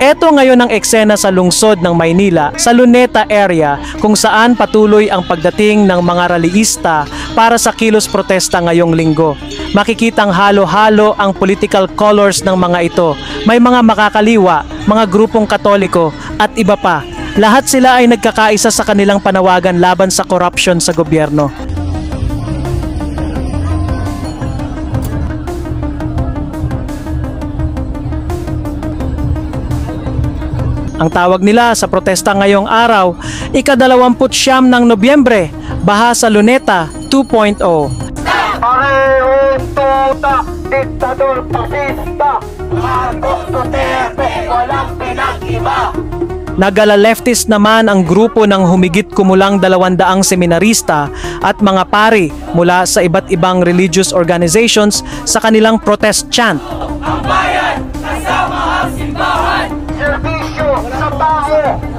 Eto ngayon ang eksena sa lungsod ng Maynila, sa Luneta area, kung saan patuloy ang pagdating ng mga rallyista para sa kilos protesta ngayong linggo. Makikitang halo-halo ang political colors ng mga ito. May mga makakaliwa, mga grupong Katoliko at iba pa. Lahat sila ay nagkakaisa sa kanilang panawagan laban sa corruption sa gobyerno. Ang tawag nila sa protesta ngayong araw, ika-29 ng Nobyembre, Baha sa Luneta 2.0. Parehong tuta, diktador pasista, Marcos Duterte, walang pinag-iba. Nagala-leftist naman ang grupo ng humigit kumulang 200 seminarista at mga pari mula sa iba't ibang religious organizations sa kanilang protest chant. Ang bayan, kasama ang simbahan. Serbisyo sa tao,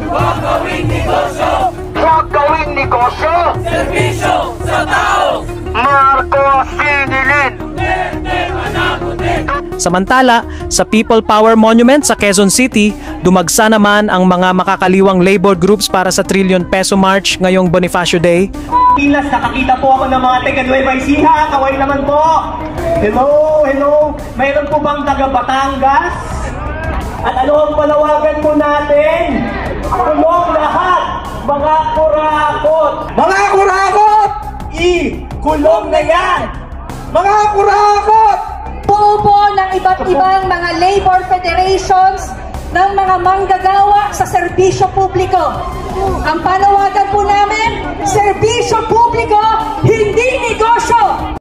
Huwag gawing negosyo. huwag gawing negosyo. Serbisyo sa tao. Marcos sinilin. Duterte managutin. Samantala, sa People Power Monument sa Quezon City, dumagsa naman ang mga makakaliwang labor groups para sa Trillion Peso March ngayong Bonifacio Day. Pilas, nakakita po ako ng mga taga Nueva Ecija. Kaway naman po. Hello, hello. Mayroon po bang taga Batangas? At ano ang panawagan po natin? Kulong lahat, mga kurakot. Mga kurakot! Kulong na yan! Mga kurakot! Buo po ng iba't ibang mga labor federations ng mga manggagawa sa serbisyo publiko. Ang panawagan po namin, serbisyo publiko, hindi negosyo!